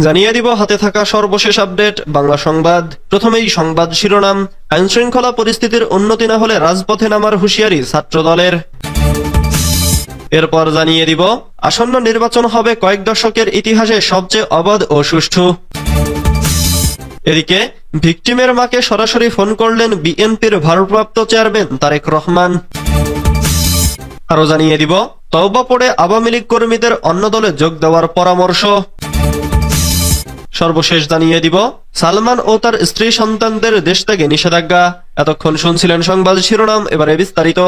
জানিয়ে দিব হাতে থাকা সর্বশেষ আপডেট বাংলা সংবাদ। প্রথমেই সংবাদ শিরোনাম, আইনশৃঙ্খলা পরিস্থিতির উন্নতি না হলে রাজপথে নামার হুঁশিয়ারি ছাত্রদলের। এরপর জানিয়ে দিব আসন্ন নির্বাচন হবে কয়েক দশকের ইতিহাসে সবচেয়ে অবাধ ও সুষ্ঠু। এদিকে ভিকটিমের মাকে সরাসরি ফোন করলেন বিএনপির ভারপ্রাপ্ত চেয়ারম্যান তারেক রহমান। আরো জানিয়ে দিব তওবা পড়ে আওয়ামী লীগ কর্মীদের অন্য দলে যোগ দেওয়ার পরামর্শ। সর্বশেষ জানিয়ে দিব সালমান ও তার স্ত্রী সন্তানদের দেশ থেকে নিষেধাজ্ঞা। এতক্ষণ শুনছিলেন সংবাদ শিরোনাম, এবারে বিস্তারিত।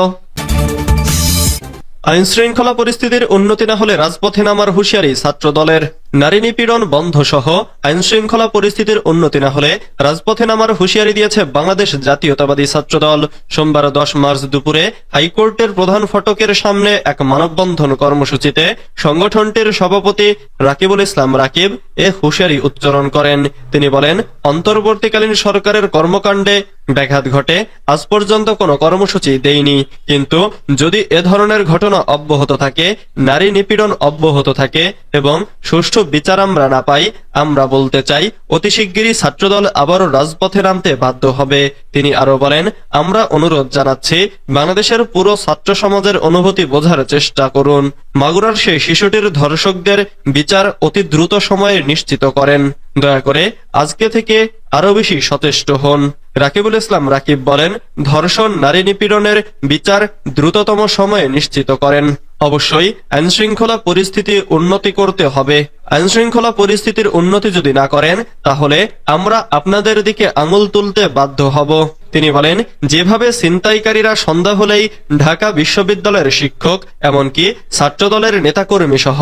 আইন শৃঙ্খলা পরিস্থিতির উন্নতি না হলে রাজপথে নামার হুঁশিয়ারি ছাত্রদলের। নারী নিপীড়ন বন্ধ সহ আইন শৃঙ্খলা পরিস্থিতির উন্নতি না হলে রাজপথে নামার হুঁশিয়ারি দিয়েছে বাংলাদেশ জাতীয়তাবাদী ছাত্রদল। সোমবার 10 মার্চ দুপুরে হাইকোর্টের প্রধান ফটকের সামনে এক মানববন্ধন কর্মসূচিতে সংগঠনটির সভাপতি রাকিবুল ইসলাম রাকিব এ হুঁশিয়ারি উচ্চারণ করেন। তিনি বলেন, অন্তর্বর্তীকালীন সরকারের কর্মকাণ্ডে ব্যাঘাত ঘটে, আজ পর্যন্ত কোনো কর্মসূচি দেয়নি, কিন্তু যদি এ ধরনের ঘটনা অব্যাহত থাকে, নারী নিপীড়ন অব্যাহত থাকে এবং সুষ্ঠু বিচার আমরা না পাই, আমরা বলতে চাই অতি শিগগিরই ছাত্রদল আবারও রাজপথে নামতে বাধ্য হবে। তিনি আরো বলেন, আমরা অনুরোধ জানাচ্ছি বাংলাদেশের পুরো ছাত্র সমাজের অনুভূতি বোঝার চেষ্টা করুন। মাগুরার সেই শিশুটির ধর্ষকদের বিচার অতি দ্রুত সময়ে নিশ্চিত করেন। দয়া করে আজকে থেকে আরো বেশি সচেষ্ট হন। রাকিবুল ইসলাম রাকিব বলেন, ধর্ষণ, নারী নিপীড়নের বিচার দ্রুততম সময়ে নিশ্চিত করেন। অবশ্যই আইনশৃঙ্খলা পরিস্থিতি উন্নতি করতে হবে। আইনশৃঙ্খলা পরিস্থিতির উন্নতি যদি না করেন, তাহলে আমরা আপনাদের দিকে আঙুল তুলতে বাধ্য হব। তিনি বলেন, যেভাবে ছিনতাইকারীরা সন্ধ্যা হলেই ঢাকা বিশ্ববিদ্যালয়ের শিক্ষক, এমনকি ছাত্রদলের নেতাকর্মী সহ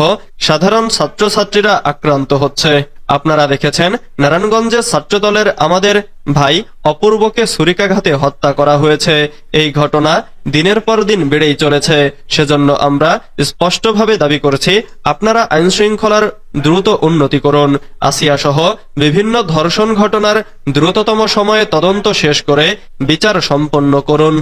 সাধারণ ছাত্রছাত্রীরা আক্রান্ত হচ্ছে। আপনারা দেখেছেন নারায়ণগঞ্জে ছাত্রদলের আমাদের ভাই অপূর্বকে ছুরিকাঘাতে হত্যা করা হয়েছে। এই ঘটনা দিনের পর দিন বেড়েই চলেছে। সেজন্য আমরা স্পষ্টভাবে দাবি করছি, আপনারা আইনশৃঙ্খলার দ্রুত উন্নতি করুন। আসিয়া সহ বিভিন্ন ধর্ষণ ঘটনার দ্রুততম সময়ে তদন্ত শেষ করে বিচার সম্পন্ন করুন।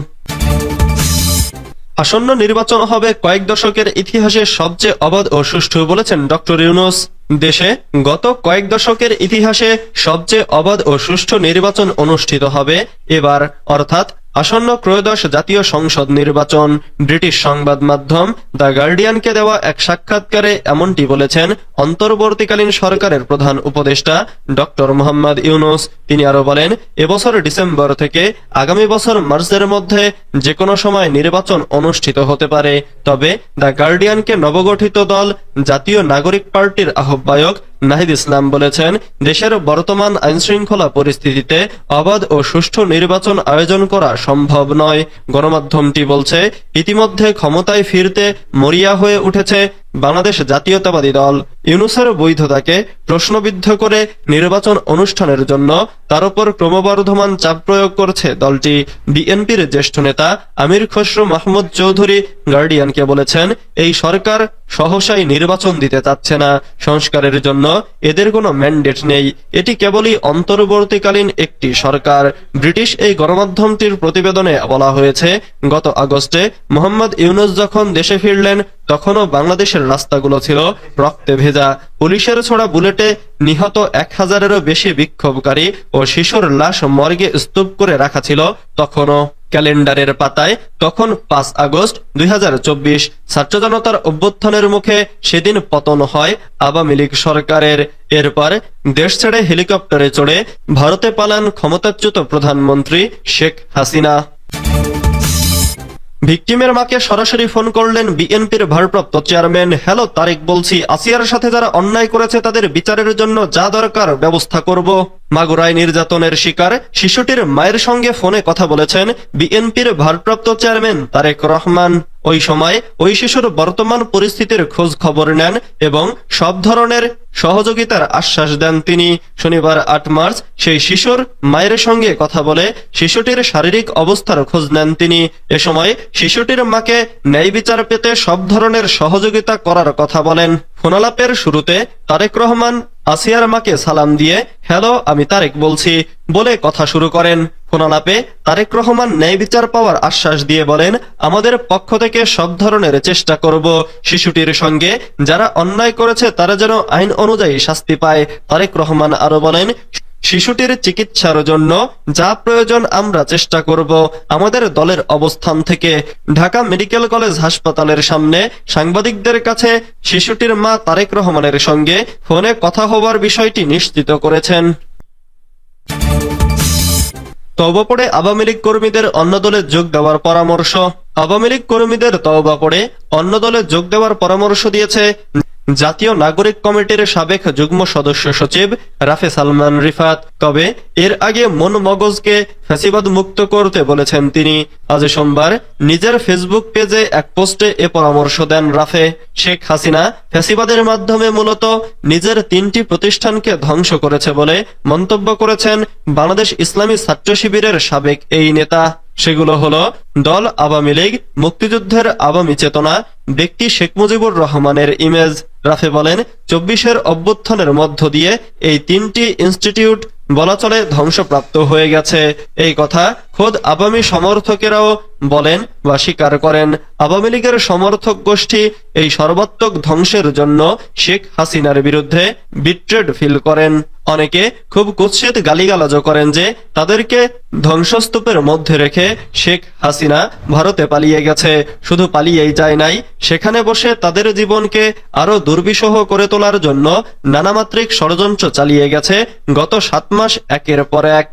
আসন্ন নির্বাচন হবে কয়েক দশকের ইতিহাসে সবচেয়ে অবাধ ও সুষ্ঠু, বলেছেন ডক্টর ইউনূস। দেশে গত কয়েক দশকের ইতিহাসে সবচেয়ে অবাধ ও সুষ্ঠু নির্বাচন অনুষ্ঠিত হবে এবার, অর্থাৎ আসন্ন ত্রয়োদশ জাতীয় সংসদ নির্বাচন। ব্রিটিশ সংবাদ মাধ্যম দ্য গার্ডিয়ানকে দেওয়া এক সাক্ষাৎকারে এমনটি বলেছেন অন্তর্বর্তীকালীন সরকারের প্রধান উপদেষ্টা ডক্টর মোহাম্মদ ইউনূস। তিনি আরো বলেন, এবছর ডিসেম্বর থেকে আগামী বছর মার্চের মধ্যে যে কোনো সময় নির্বাচন অনুষ্ঠিত হতে পারে। তবে দ্য গার্ডিয়ানকে নবগঠিত দল জাতীয় নাগরিক পার্টির আহ্বায়ক নাহিদ ইসলাম বলেছেন, দেশের বর্তমান আইনশৃঙ্খলা পরিস্থিতিতে অবাধ ও সুষ্ঠু নির্বাচন আয়োজন করা সম্ভব নয়। গণমাধ্যমটি বলছে, ইতিমধ্যে ক্ষমতায় ফিরতে মরিয়া হয়ে উঠেছে বাংলাদেশ জাতীয়তাবাদী দল। ইউনূসের বৈধতাকে প্রশ্নবিদ্ধ করে নির্বাচন অনুষ্ঠানের জন্য তার উপর ক্রমবর্ধমান চাপ প্রয়োগ করছে দলটি। বিএনপির জ্যেষ্ঠ নেতা আমির খসরু মাহমুদ চৌধুরী গার্ডিয়ানকে বলেছেন, এই সরকার সহসাই নির্বাচন দিতে চাচ্ছে না। সংস্কারের জন্য এদের কোনো ম্যান্ডেট নেই, এটি কেবলই অন্তর্বর্তীকালীন একটি সরকার। ব্রিটিশ এই গণমাধ্যমটির প্রতিবেদনে বলা হয়েছে, গত আগস্টে মোহাম্মদ ইউনূস যখন দেশে ফিরলেন, তখনও বাংলাদেশের রাস্তাগুলো ছিল রক্তে ভেজা। পুলিশের ছোড়া বুলেটে নিহত 1000-এরও বেশি বিক্ষোভকারী ও শিশুর লাশ মর্গে স্তূপ করে রাখা ছিল তখনও। ক্যালেন্ডারের পাতায় তখন 5 আগস্ট 2024। ছাত্র জনতার অভ্যুত্থানের মুখে সেদিন পতন হয় আওয়ামী লীগ সরকারের। এরপর দেশ ছেড়ে হেলিকপ্টারে চড়ে ভারতে পালান ক্ষমতাচ্যুত প্রধানমন্ত্রী শেখ হাসিনা। ভিকটিমের মাকে সরাসরি ফোন করলেন বিএনপির ভারপ্রাপ্ত চেয়ারম্যান। হ্যালো তারেক বলছি, আসিয়ার সাথে যারা অন্যায় করেছে তাদের বিচারের জন্য যা দরকার ব্যবস্থা করব। মাগুরায় নির্যাতনের শিকার শিশুটির মায়ের সঙ্গে ফোনে কথা বলেছেন বিএনপির ভারপ্রাপ্ত চেয়ারম্যান তারেক রহমান। ওই সময় ওই শিশুর বর্তমান পরিস্থিতির খোঁজ খবর নেন এবং সব ধরনের সহযোগিতার আশ্বাস দেন তিনি। শনিবার 8 মার্চ সেই শিশুর মায়ের সঙ্গে কথা বলে শিশুটির শারীরিক অবস্থার খোঁজ নেন তিনি। এ সময় শিশুটির মাকে ন্যায় বিচার পেতে সব ধরনের সহযোগিতা করার কথা বলেন। ফোনালাপের শুরুতে তারেক রহমান আসিয়ার মাকে সালাম দিয়ে হ্যালো আমি তারেক বলছি বলে কথা শুরু করেন। ফোনালাপে তারেক রহমান ন্যায় বিচার পাওয়ার আশ্বাস দিয়ে বলেন, আমাদের পক্ষ থেকে সব ধরনের চেষ্টা করব শিশুটির সঙ্গে যারা অন্যায় করেছে তারা যেন আইন অনুযায়ী শাস্তি পায়। তারেক রহমান আরো বলেন, শিশুটির চিকিৎসার জন্য যা প্রয়োজন আমরা চেষ্টা করব আমাদের দলের অবস্থান থেকে। ঢাকা মেডিকেল কলেজ হাসপাতালের সামনে সাংবাদিকদের কাছে শিশুটির মা তারেক রহমানের সঙ্গে ফোনে কথা হবার বিষয়টি নিশ্চিত করেছেন। তওবা পড়ে আওয়ামী লীগ কর্মীদের অন্য দলে যোগ দেওয়ার পরামর্শ। আওয়ামী লীগ কর্মীদের তওবা পড়ে অন্য দলে যোগ দেওয়ার পরামর্শ দিয়েছে জাতীয় নাগরিক কমিটির সাবেক যুগ্ম সদস্য সচিব রাফে সালমান রিফাত। তবে এর আগে মন মগজকে ফ্যাসিবাদ মুক্ত করতে বলেছেন তিনি। আজ সোমবার নিজের ফেসবুক পেজে এক পোস্টে এ পরামর্শ দেন রাফে। শেখ হাসিনা ফ্যাসিবাদের মাধ্যমে মূলত নিজের 3টি প্রতিষ্ঠানকে ধ্বংস করেছে বলে মন্তব্য করেছেন বাংলাদেশ ইসলামী ছাত্র শিবিরের সাবেক এই নেতা। সেগুলো হলো দল আওয়ামী লীগ, মুক্তিযুদ্ধের আওয়ামী চেতনা, ব্যক্তি শেখ মুজিবুর রহমানের ইমেজ। রাফে বলেন, 24-এর অভ্যুত্থানের মধ্য দিয়ে এই 3টি ইনস্টিটিউট বলা চলে ধ্বংসপ্রাপ্ত হয়ে গেছে। এই কথা খোদ আওয়ামী সমর্থকেরাও বলেন বা স্বীকার করেন। আওয়ামী লীগের সমর্থক গোষ্ঠী এই সর্বাত্মক ধ্বংসের জন্য শেখ হাসিনার বিরুদ্ধে বিট্রেড ফিল করেন। অনেকে খুব কুৎসিত গালিগালাজও করেন যে তাদেরকে ধ্বংসস্তূপের মধ্যে রেখে শেখ হাসিনা ভারতে পালিয়ে গেছে। শুধু পালিয়েই যায় নাই, সেখানে বসে তাদের জীবনকে আরো দুর্বিষহ করে তোলার জন্য নানামাত্রিক ষড়যন্ত্র চালিয়ে গেছে গত 7 মাস একের পর এক।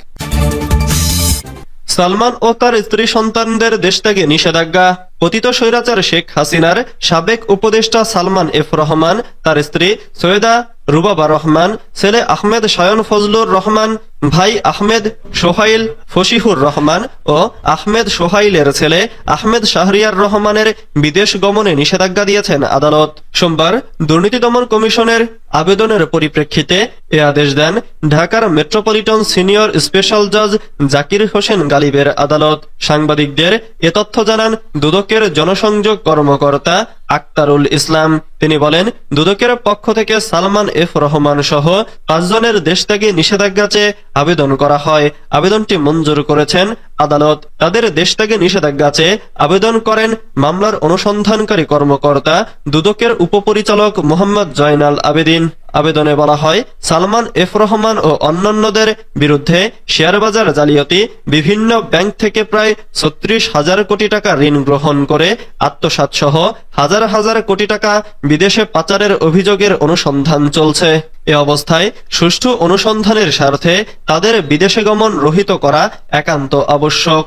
সালমান ও তার স্ত্রী সন্তানদের দেশ থেকে নিষেধাজ্ঞা। পতিত স্বৈরাচার শেখ হাসিনার সাবেক উপদেষ্টা সালমান এফ রহমান, তার স্ত্রী সৈয়দা রুবাবা রহমান, ছেলে আহমেদ শায়ন ফজলুর রহমান, ভাই আহমেদ সোহাইল ফসিহুর রহমান ও আহমেদ সোহাইলের ছেলে আহমেদ শাহরিয়ার রহমানের বিদেশ গমনে নিষেধাজ্ঞা দিয়েছেন আদালত। সোমবার দুর্নীতি দমন কমিশনের আবেদনের পরিপ্রেক্ষিতে এ আদেশ দেন ঢাকার মেট্রোপলিটন সিনিয়র স্পেশাল জাজ জাকির হোসেন গালিবের আদালত। সাংবাদিকদের এ তথ্য জানান দুদকের জনসংযোগ কর্মকর্তা আক্তারুল ইসলাম। তিনি বলেন, দুদকের পক্ষ থেকে সালমান এফ রহমান সহ 5 জনের দেশ থেকে নিষেধাজ্ঞা চেয়ে আবেদন করা হয়। আবেদনটি মঞ্জুর করেছেন আদালত। তাদের দেশ থেকে নিষেধাজ্ঞা চেয়ে আবেদন করেন মামলার অনুসন্ধানকারী কর্মকর্তা দুদকের উপপরিচালক মোহাম্মদ জয়নাল আবেদিন। আবেদনে বলা হয়, সালমান এফ রহমান ও অন্যান্যদের বিরুদ্ধে শেয়ারবাজার জালিয়াতি, বিভিন্ন ব্যাংক থেকে প্রায় 36,000 কোটি টাকা ঋণ গ্রহণ করে আত্মসাৎ সহ হাজার হাজার কোটি টাকা বিদেশে পাচারের অভিযোগের অনুসন্ধান চলছে। এ অবস্থায় সুষ্ঠু অনুসন্ধানের স্বার্থে তাদের বিদেশে গমন রহিত করা একান্ত আবশ্যক।